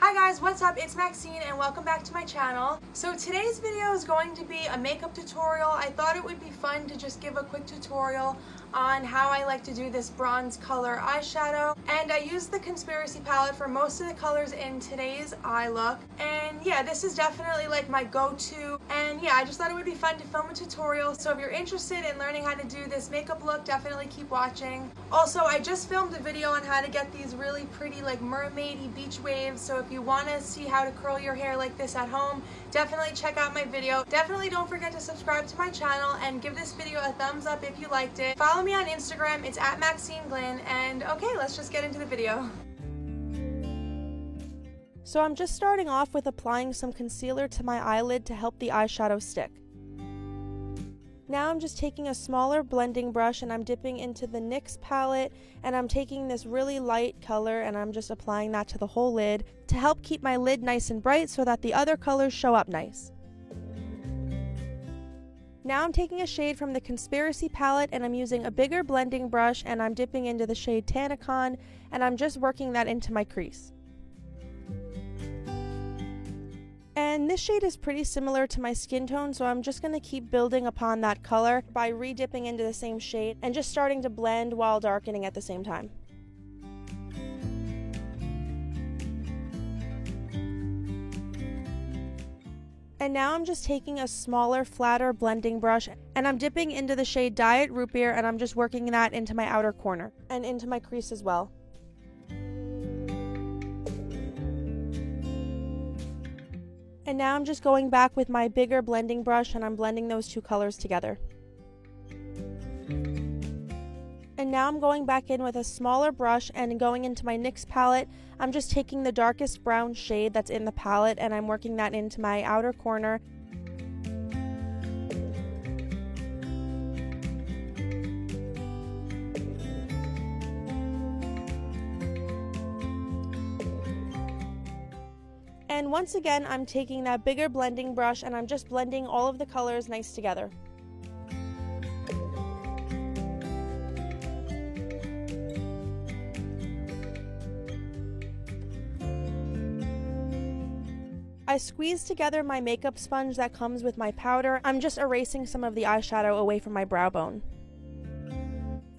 Hi guys, what's up? It's Maxine and welcome back to my channel. So today's video is going to be a makeup tutorial. I thought it would be fun to just give a quick tutorial on how I like to do this bronze color eyeshadow. And I used the Conspiracy palette for most of the colors in today's eye look. And yeah, this is definitely like my go-to. And yeah, I just thought it would be fun to film a tutorial. So if you're interested in learning how to do this makeup look, definitely keep watching. Also, I just filmed a video on how to get these really pretty like mermaidy beach waves. So if you want to see how to curl your hair like this at home, definitely check out my video. Definitely don't forget to subscribe to my channel and give this video a thumbs up if you liked it. Follow me on Instagram, it's at Maxine Glynn, and okay, let's just get into the video. So I'm just starting off with applying some concealer to my eyelid to help the eyeshadow stick. Now I'm just taking a smaller blending brush and I'm dipping into the NYX palette, and I'm taking this really light color and I'm just applying that to the whole lid to help keep my lid nice and bright so that the other colors show up nice. Now I'm taking a shade from the Conspiracy palette and I'm using a bigger blending brush and I'm dipping into the shade Tannicon and I'm just working that into my crease. And this shade is pretty similar to my skin tone, so I'm just going to keep building upon that color by re-dipping into the same shade and just starting to blend while darkening at the same time. And now I'm just taking a smaller, flatter blending brush and I'm dipping into the shade Diet Root Beer and I'm just working that into my outer corner and into my crease as well. And now I'm just going back with my bigger blending brush and I'm blending those two colors together. And now I'm going back in with a smaller brush and going into my NYX palette. I'm just taking the darkest brown shade that's in the palette and I'm working that into my outer corner. And once again, I'm taking that bigger blending brush and I'm just blending all of the colors nice together. I squeeze together my makeup sponge that comes with my powder. I'm just erasing some of the eyeshadow away from my brow bone.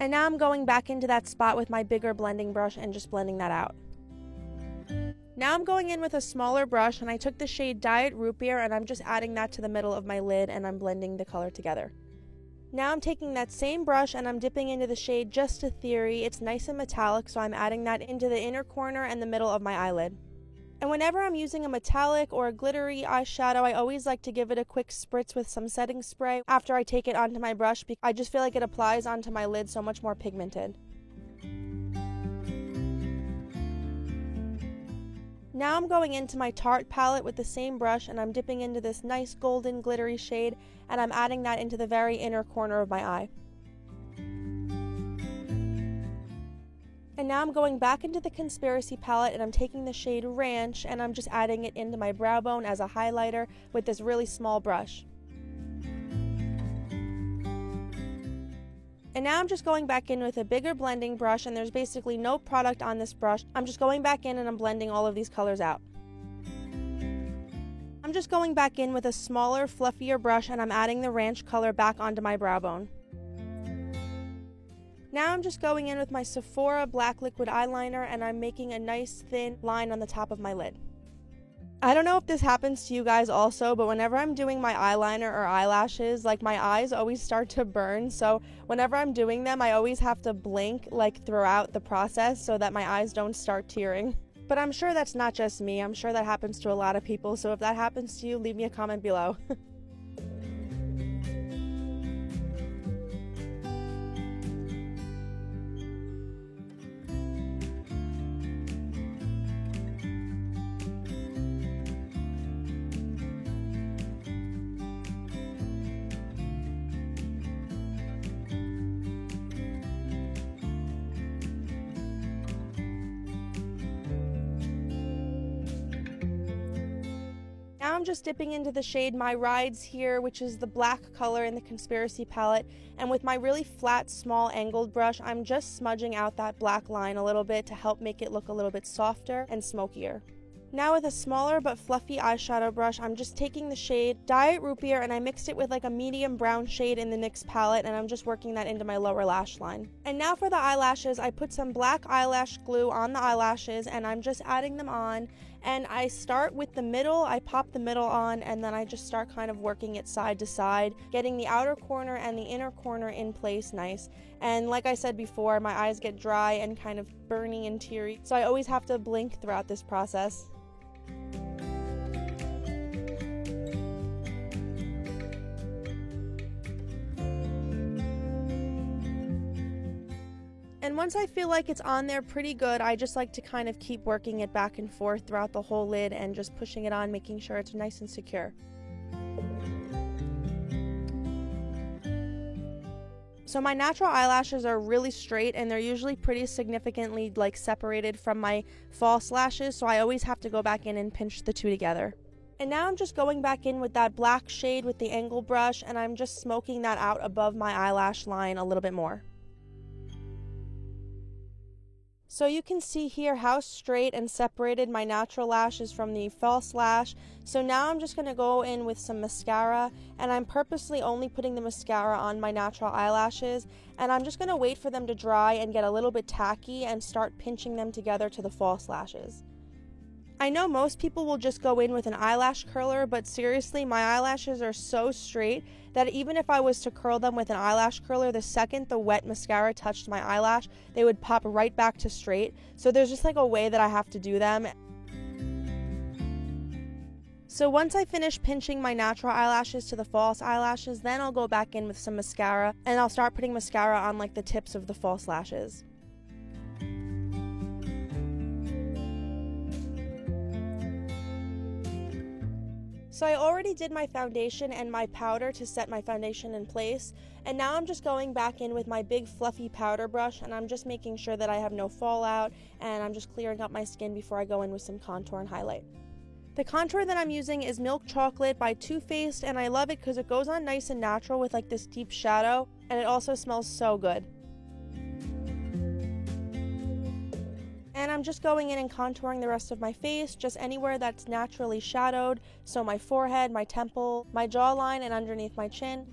And now I'm going back into that spot with my bigger blending brush and just blending that out. Now I'm going in with a smaller brush and I took the shade Diet Root Beer and I'm just adding that to the middle of my lid and I'm blending the color together. Now I'm taking that same brush and I'm dipping into the shade Just a Theory. It's nice and metallic, so I'm adding that into the inner corner and the middle of my eyelid. And whenever I'm using a metallic or a glittery eyeshadow, I always like to give it a quick spritz with some setting spray after I take it onto my brush because I just feel like it applies onto my lid so much more pigmented. Now I'm going into my Tarte palette with the same brush and I'm dipping into this nice golden glittery shade and I'm adding that into the very inner corner of my eye. And now I'm going back into the Conspiracy palette and I'm taking the shade Ranch and I'm just adding it into my brow bone as a highlighter with this really small brush. And now I'm just going back in with a bigger blending brush and there's basically no product on this brush. I'm just going back in and I'm blending all of these colors out. I'm just going back in with a smaller, fluffier brush and I'm adding the Ranch color back onto my brow bone. Now I'm just going in with my Sephora black liquid eyeliner and I'm making a nice thin line on the top of my lid. I don't know if this happens to you guys also, but whenever I'm doing my eyeliner or eyelashes, like my eyes always start to burn. So whenever I'm doing them, I always have to blink like throughout the process so that my eyes don't start tearing. But I'm sure that's not just me. I'm sure that happens to a lot of people. So if that happens to you, leave me a comment below. Now I'm just dipping into the shade My Rides here, which is the black color in the Conspiracy palette, and with my really flat, small, angled brush, I'm just smudging out that black line a little bit to help make it look a little bit softer and smokier. Now with a smaller but fluffy eyeshadow brush, I'm just taking the shade Diet Root Beer and I mixed it with like a medium brown shade in the NYX palette, and I'm just working that into my lower lash line. And now for the eyelashes, I put some black eyelash glue on the eyelashes and I'm just adding them on. And I start with the middle, I pop the middle on, and then I just start kind of working it side to side, getting the outer corner and the inner corner in place nice. And like I said before, my eyes get dry and kind of burny and teary, so I always have to blink throughout this process. And once I feel like it's on there pretty good, I just like to kind of keep working it back and forth throughout the whole lid and just pushing it on, making sure it's nice and secure. So my natural eyelashes are really straight and they're usually pretty significantly like separated from my false lashes, so I always have to go back in and pinch the two together. And now I'm just going back in with that black shade with the angle brush and I'm just smoking that out above my eyelash line a little bit more. So you can see here how straight and separated my natural lash is from the false lash. So now I'm just going to go in with some mascara, and I'm purposely only putting the mascara on my natural eyelashes, and I'm just going to wait for them to dry and get a little bit tacky and start pinching them together to the false lashes. I know most people will just go in with an eyelash curler, but seriously, my eyelashes are so straight that even if I was to curl them with an eyelash curler, the second the wet mascara touched my eyelash, they would pop right back to straight. So there's just like a way that I have to do them. So once I finish pinching my natural eyelashes to the false eyelashes, then I'll go back in with some mascara and I'll start putting mascara on like the tips of the false lashes. So I already did my foundation and my powder to set my foundation in place, and now I'm just going back in with my big fluffy powder brush and I'm just making sure that I have no fallout, and I'm just clearing up my skin before I go in with some contour and highlight. The contour that I'm using is Milk Chocolate by Too Faced, and I love it because it goes on nice and natural with like this deep shadow, and it also smells so good. And I'm just going in and contouring the rest of my face, just anywhere that's naturally shadowed, so my forehead, my temple, my jawline, and underneath my chin.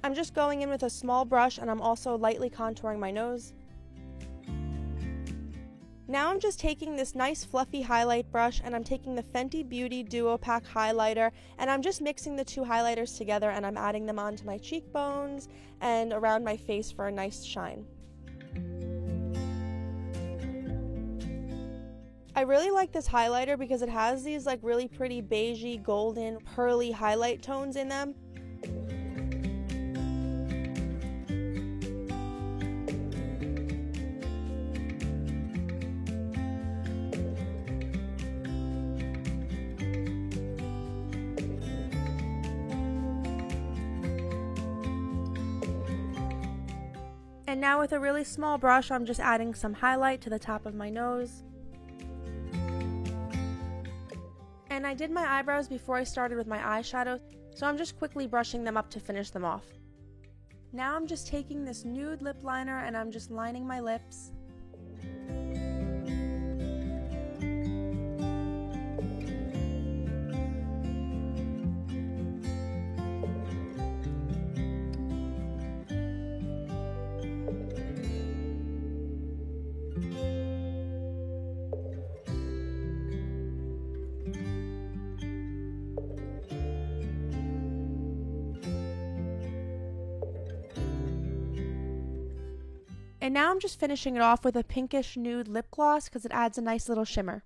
I'm just going in with a small brush, and I'm also lightly contouring my nose. Now I'm just taking this nice fluffy highlight brush and I'm taking the Fenty Beauty Duo Pack highlighter and I'm just mixing the two highlighters together and I'm adding them onto my cheekbones and around my face for a nice shine. I really like this highlighter because it has these like really pretty beigey, golden, pearly highlight tones in them. And now with a really small brush, I'm just adding some highlight to the top of my nose. And I did my eyebrows before I started with my eyeshadow, so I'm just quickly brushing them up to finish them off. Now I'm just taking this nude lip liner and I'm just lining my lips. And now I'm just finishing it off with a pinkish nude lip gloss because it adds a nice little shimmer.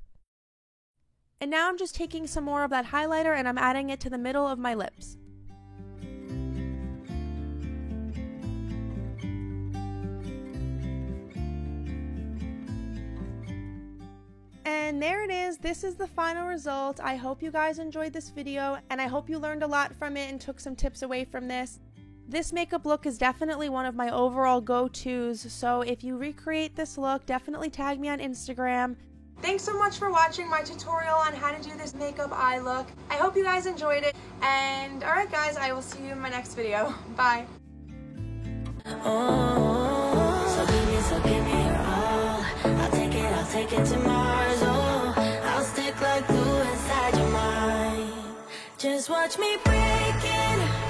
And now I'm just taking some more of that highlighter and I'm adding it to the middle of my lips. And there it is. This is the final result. I hope you guys enjoyed this video and I hope you learned a lot from it and took some tips away from this. This makeup look is definitely one of my overall go-tos, so if you recreate this look, definitely tag me on Instagram. Thanks so much for watching my tutorial on how to do this makeup eye look. I hope you guys enjoyed it, and alright guys, I will see you in my next video. Bye! take it to Mars. Oh, I'll stick like glue inside your mind. Just watch me break it.